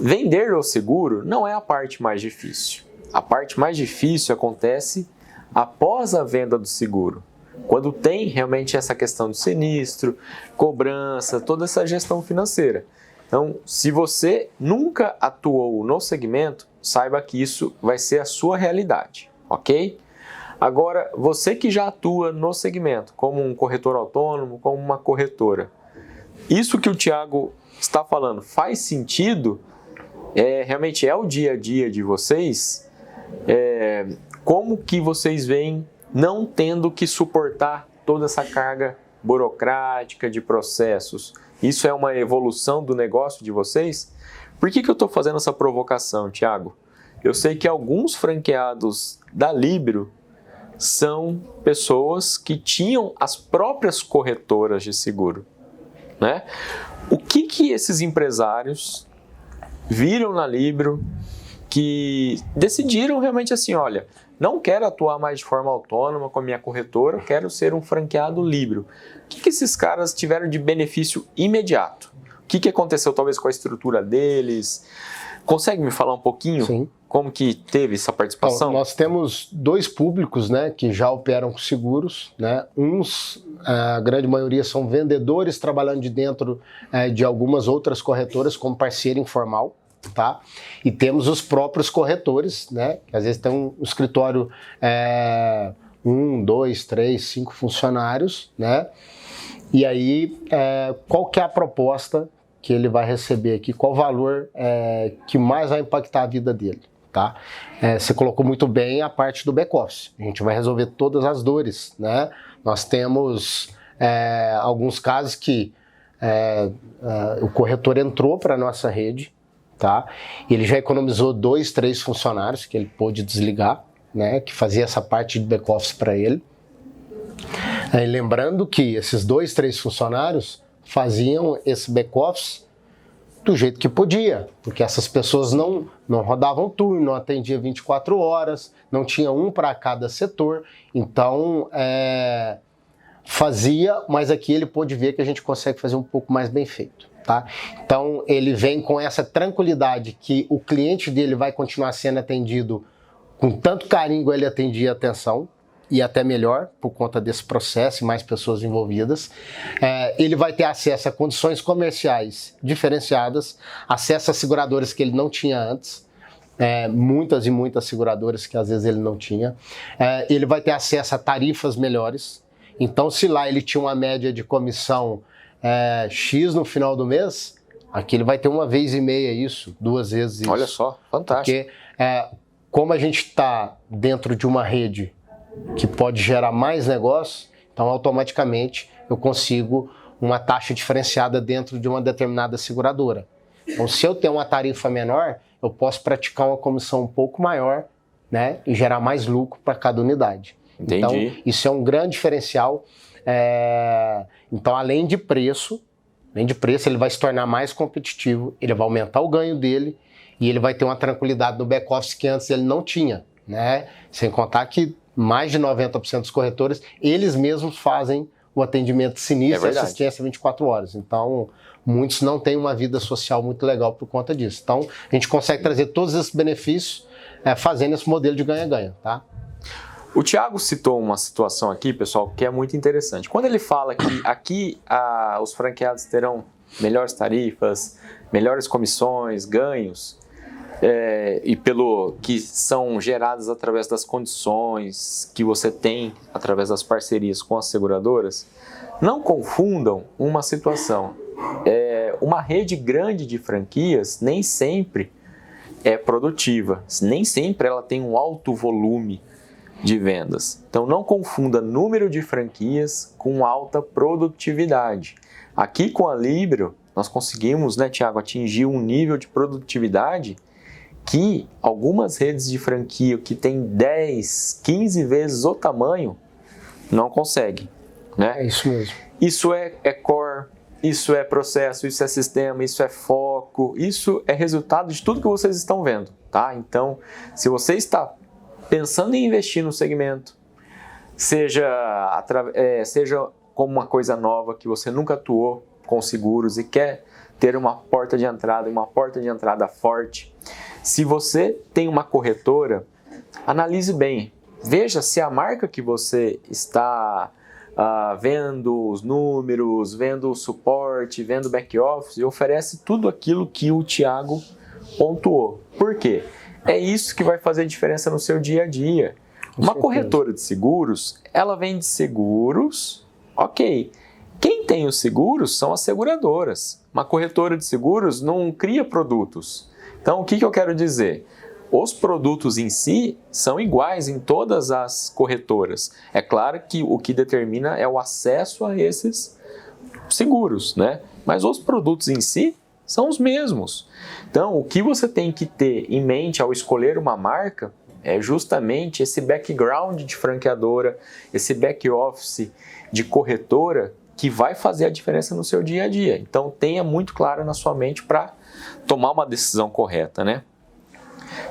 Vender o seguro não é a parte mais difícil. A parte mais difícil acontece após a venda do seguro. Quando tem realmente essa questão de sinistro, cobrança, toda essa gestão financeira. Então, se você nunca atuou no segmento, saiba que isso vai ser a sua realidade, ok? Agora, você que já atua no segmento, como um corretor autônomo, como uma corretora, isso que o Tiago está falando faz sentido? Realmente é o dia a dia de vocês? Como que vocês veem não tendo que suportar toda essa carga burocrática de processos? Isso é uma evolução do negócio de vocês? Por que eu estou fazendo essa provocação, Tiago? Eu sei que alguns franqueados da Líbero são pessoas que tinham as próprias corretoras de seguro, né? O que esses empresários viram na Líbero que decidiram realmente assim, olha, não quero atuar mais de forma autônoma com a minha corretora, quero ser um franqueado Líbero. O que esses caras tiveram de benefício imediato? O que aconteceu talvez com a estrutura deles? Consegue me falar um pouquinho? Sim. como que teve essa participação? Então, nós temos 2 públicos, né, que já operam com seguros, né? Uns, a grande maioria são vendedores trabalhando de dentro de algumas outras corretoras como parceiro informal, tá? E temos os próprios corretores, né? Que às vezes tem um escritório 1, 2, 3, 5 funcionários, né? E aí, qual que é a proposta que ele vai receber aqui? Qual o valor que mais vai impactar a vida dele? Tá? Você colocou muito bem a parte do back-office. A gente vai resolver todas as dores, né? Nós temos alguns casos que o corretor entrou para a nossa rede, tá? E ele já economizou 2, 3 funcionários que ele pôde desligar, né? Que fazia essa parte de back-office para ele. Lembrando que esses 2, 3 funcionários faziam esse back-office do jeito que podia, porque essas pessoas não rodavam turno, não atendiam 24 horas, não tinha um para cada setor, então fazia, mas aqui ele pôde ver que a gente consegue fazer um pouco mais bem feito. Tá? Então ele vem com essa tranquilidade que o cliente dele vai continuar sendo atendido com tanto carinho que ele atendia a atenção, e até melhor, por conta desse processo e mais pessoas envolvidas. Ele vai ter acesso a condições comerciais diferenciadas, acesso a seguradoras que ele não tinha antes, muitas e muitas seguradoras que às vezes ele não tinha. Ele vai ter acesso a tarifas melhores. Então, se lá ele tinha uma média de comissão X no final do mês, aqui ele vai ter 1,5 vezes isso, 2 vezes isso. Olha só, fantástico. Porque como a gente está dentro de uma rede que pode gerar mais negócio, então automaticamente eu consigo uma taxa diferenciada dentro de uma determinada seguradora. Então, se eu tenho uma tarifa menor, eu posso praticar uma comissão um pouco maior, né, e gerar mais lucro para cada unidade. Entendi. Então, isso é um grande diferencial. Então, além de preço, ele vai se tornar mais competitivo, ele vai aumentar o ganho dele e ele vai ter uma tranquilidade no back-office que antes ele não tinha, né? Sem contar que mais de 90% dos corretores, eles mesmos fazem o atendimento sinistro e assistência 24 horas. Então, muitos não têm uma vida social muito legal por conta disso. Então, a gente consegue trazer todos esses benefícios fazendo esse modelo de ganha-ganha, tá? O Thiago citou uma situação aqui, pessoal, que é muito interessante. Quando ele fala que aqui os franqueados terão melhores tarifas, melhores comissões, ganhos, e pelo que são geradas através das condições que você tem através das parcerias com as seguradoras, não confundam uma situação. Uma rede grande de franquias nem sempre é produtiva, nem sempre ela tem um alto volume de vendas. Então não confunda número de franquias com alta produtividade. Aqui com a Libero, nós conseguimos, né, Thiago, atingir um nível de produtividade que algumas redes de franquia que tem 10, 15 vezes o tamanho não conseguem, né? É isso mesmo. Isso é core, isso é processo, isso é sistema, isso é foco, isso é resultado de tudo que vocês estão vendo, tá? Então, se você está pensando em investir no segmento, seja como uma coisa nova que você nunca atuou com seguros e quer ter uma porta de entrada forte. Se você tem uma corretora, analise bem. Veja se a marca que você está vendo os números, vendo o suporte, vendo o back-office, oferece tudo aquilo que o Thiago pontuou. Por quê? É isso que vai fazer diferença no seu dia a dia. Uma corretora de seguros, ela vende seguros, ok. Quem tem os seguros são as seguradoras. Uma corretora de seguros não cria produtos. Então, o que eu quero dizer? Os produtos em si são iguais em todas as corretoras. É claro que o que determina é o acesso a esses seguros, né? Mas os produtos em si são os mesmos. Então, o que você tem que ter em mente ao escolher uma marca é justamente esse background de franqueadora, esse back-office de corretora que vai fazer a diferença no seu dia a dia. Então, tenha muito claro na sua mente para tomar uma decisão correta, né?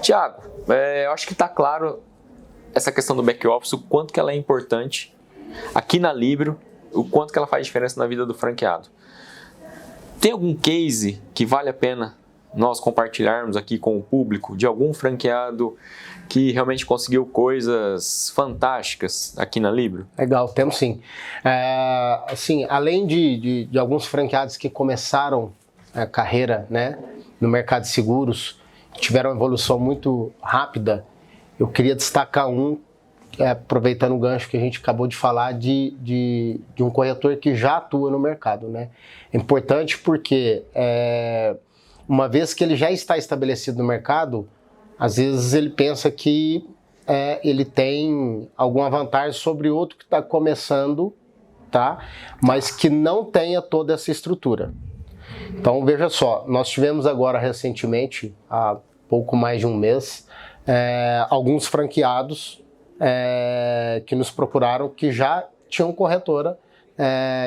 Thiago, eu acho que está claro essa questão do back-office, o quanto que ela é importante aqui na Libero, o quanto que ela faz diferença na vida do franqueado. Tem algum case que vale a pena nós compartilharmos aqui com o público de algum franqueado que realmente conseguiu coisas fantásticas aqui na Libro? Legal, temos sim. Assim, além de alguns franqueados que começaram a carreira, né, no mercado de seguros, tiveram uma evolução muito rápida, eu queria destacar aproveitando o gancho que a gente acabou de falar, de um corretor que já atua no mercado, né? É importante porque, uma vez que ele já está estabelecido no mercado, às vezes ele pensa que ele tem alguma vantagem sobre outro que está começando, tá? Mas que não tenha toda essa estrutura. Então, veja só, nós tivemos agora recentemente, há pouco mais de um mês, alguns franqueados que nos procuraram que já tinham corretora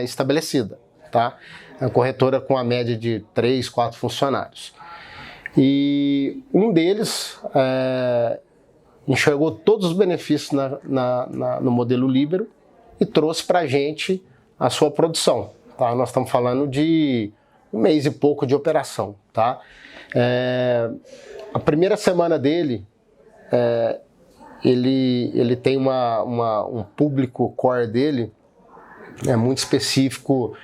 estabelecida, tá? A corretora com a média de 3, 4 funcionários. E um deles enxergou todos os benefícios no modelo Libero e trouxe para a gente a sua produção, tá? Nós estamos falando de um mês e pouco de operação, tá? A primeira semana dele, ele tem um público core dele muito específico,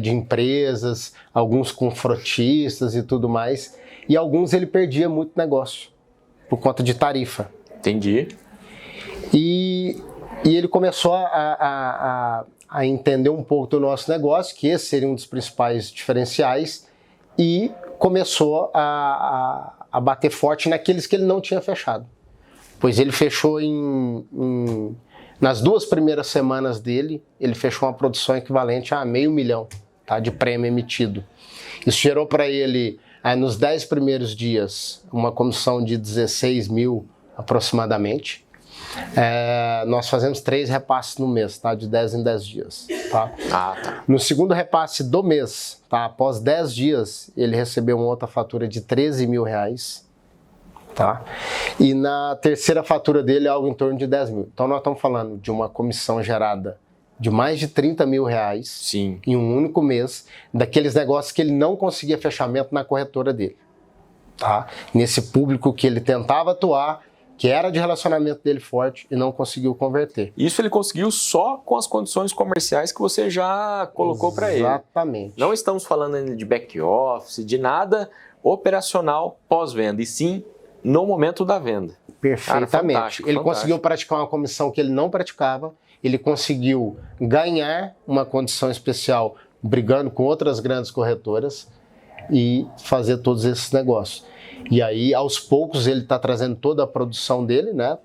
de empresas, alguns com frotistas e tudo mais, e alguns ele perdia muito negócio por conta de tarifa. Entendi. E ele começou a entender um pouco do nosso negócio, que esse seria um dos principais diferenciais, e começou a bater forte naqueles que ele não tinha fechado. Pois ele fechou nas 2 primeiras semanas dele, ele fechou uma produção equivalente a R$500 mil, tá, de prêmio emitido. Isso gerou para ele, nos 10 primeiros dias, uma comissão de 16 mil aproximadamente. Nós fazemos 3 repasses no mês, tá, de 10 em 10 dias. Tá? Tá. No segundo repasse do mês, tá, após 10 dias, ele recebeu uma outra fatura de R$13 mil. Tá? E na terceira fatura dele, algo em torno de 10 mil. Então nós estamos falando de uma comissão gerada de mais de R$30 mil Sim. em um único mês, daqueles negócios que ele não conseguia fechamento na corretora dele. Tá? Nesse público que ele tentava atuar, que era de relacionamento dele forte e não conseguiu converter. Isso ele conseguiu só com as condições comerciais que você já colocou para ele. Exatamente. Não estamos falando ainda de back office, de nada operacional pós-venda, e sim no momento da venda. Perfeitamente. Cara, fantástico, ele conseguiu praticar uma comissão que ele não praticava, ele conseguiu ganhar uma condição especial brigando com outras grandes corretoras e fazer todos esses negócios. E aí, aos poucos, ele está trazendo toda a produção dele, né?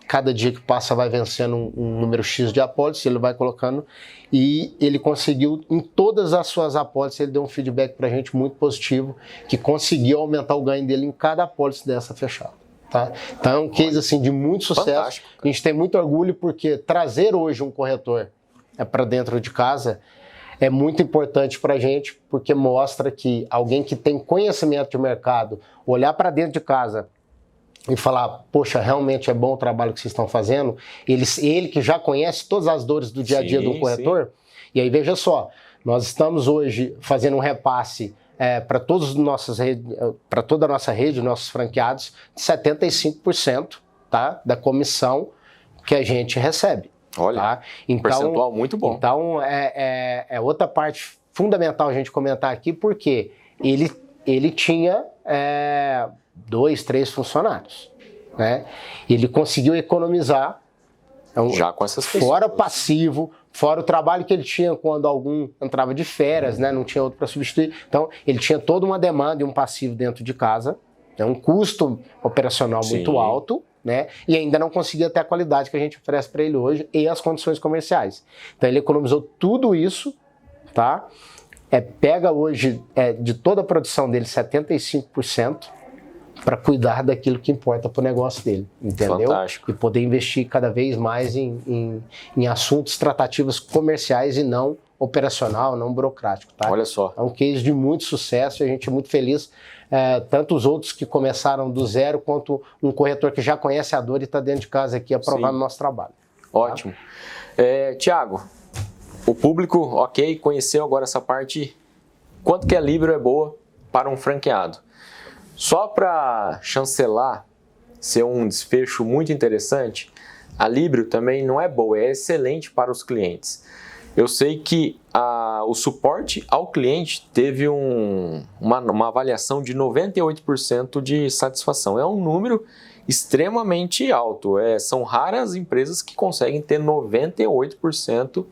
Cada dia que passa vai vencendo um número X de apólices, ele vai colocando, e ele conseguiu, em todas as suas apólices, ele deu um feedback para a gente muito positivo, que conseguiu aumentar o ganho dele em cada apólice dessa fechada. Tá? Então é um case assim, de muito sucesso. Fantástico, a gente tem muito orgulho porque trazer hoje um corretor para dentro de casa é muito importante para a gente, porque mostra que alguém que tem conhecimento de mercado, olhar para dentro de casa e falar, poxa, realmente é bom o trabalho que vocês estão fazendo, ele que já conhece todas as dores do dia a dia do corretor, e aí veja só, nós estamos hoje fazendo um repasse para toda a nossa rede, nossos franqueados, de 75%, tá, da comissão que a gente recebe. Olha, tá? Então, percentual muito bom. Então, é outra parte fundamental a gente comentar aqui, porque ele tinha 2, 3 funcionários, né? Ele conseguiu economizar já com essas pessoas. Fora passivo, fora o trabalho que ele tinha quando algum entrava de férias, né? Não tinha outro para substituir. Então, ele tinha toda uma demanda e um passivo dentro de casa, um custo operacional muito alto, né? E ainda não conseguia ter a qualidade que a gente oferece para ele hoje e as condições comerciais. Então, ele economizou tudo isso, tá? Pega hoje de toda a produção dele 75%, para cuidar daquilo que importa para o negócio dele, entendeu? Fantástico. E poder investir cada vez mais em assuntos, tratativas comerciais e não operacional, não burocrático, tá? Olha só. É um case de muito sucesso e a gente é muito feliz, tanto os outros que começaram do zero, quanto um corretor que já conhece a dor e está dentro de casa aqui aprovando o nosso trabalho. Ótimo. Tá? Tiago, o público, ok, conheceu agora essa parte, quanto que a Libero é boa para um franqueado. Só para chancelar, ser um desfecho muito interessante, a Librio também não é boa, é excelente para os clientes. Eu sei que o suporte ao cliente teve uma avaliação de 98% de satisfação. É um número extremamente alto. São raras empresas que conseguem ter 98%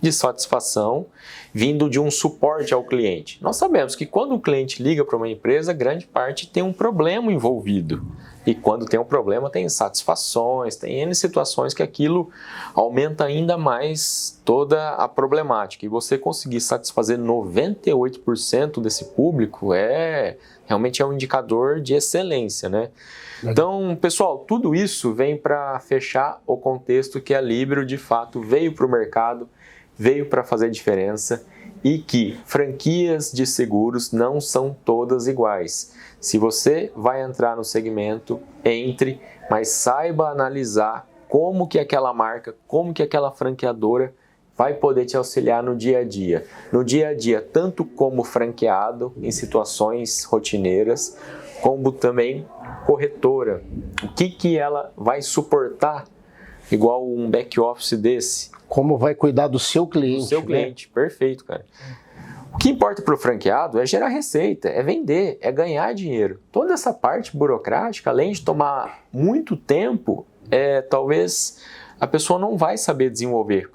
de satisfação vindo de um suporte ao cliente. Nós sabemos que quando o cliente liga para uma empresa, grande parte tem um problema envolvido. E quando tem um problema, tem insatisfações, tem N situações que aquilo aumenta ainda mais toda a problemática. E você conseguir satisfazer 98% desse público realmente é um indicador de excelência, né? Então, pessoal, tudo isso vem para fechar o contexto que a Librio, de fato, veio para o mercado, veio para fazer diferença e que franquias de seguros não são todas iguais. Se você vai entrar no segmento, entre, mas saiba analisar como que aquela marca, como que aquela franqueadora vai poder te auxiliar no dia a dia. No dia a dia, tanto como franqueado, em situações rotineiras, como também corretora. O que ela vai suportar, igual um back-office desse? Como vai cuidar do seu cliente. Do seu cliente, né? Perfeito, cara. O que importa para o franqueado é gerar receita, é vender, é ganhar dinheiro. Toda essa parte burocrática, além de tomar muito tempo, talvez a pessoa não vai saber desenvolver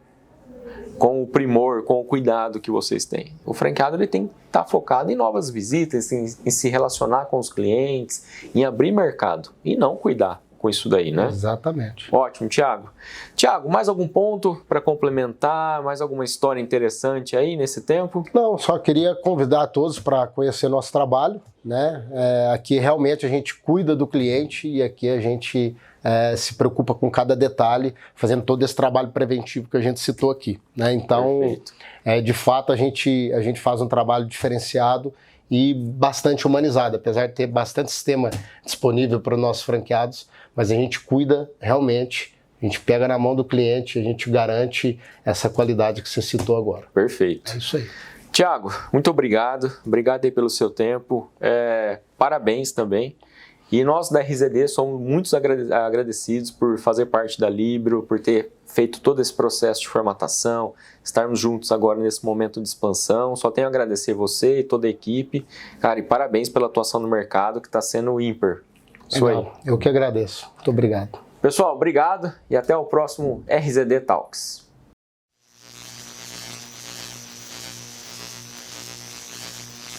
com o primor, com o cuidado que vocês têm. O franqueado ele tem que estar focado em novas visitas, em se relacionar com os clientes, em abrir mercado e não cuidar com isso daí, né? Exatamente. Ótimo, Thiago. Thiago, mais algum ponto para complementar? Mais alguma história interessante aí nesse tempo? Não, só queria convidar todos para conhecer nosso trabalho, né? Aqui realmente a gente cuida do cliente e aqui a gente se preocupa com cada detalhe, fazendo todo esse trabalho preventivo que a gente citou aqui, né? Então, de fato, a gente faz um trabalho diferenciado e bastante humanizado, apesar de ter bastante sistema disponível para os nossos franqueados, mas a gente cuida realmente, a gente pega na mão do cliente, a gente garante essa qualidade que você citou agora. Perfeito. É isso aí. Thiago, muito obrigado aí pelo seu tempo, parabéns também. E nós da RZD somos muito agradecidos por fazer parte da Librio, por ter feito todo esse processo de formatação, estarmos juntos agora nesse momento de expansão. Só tenho a agradecer você e toda a equipe. Cara, e parabéns pela atuação no mercado que está sendo ímpar. Isso aí. Eu que agradeço. Muito obrigado. Pessoal, obrigado e até o próximo RZD Talks.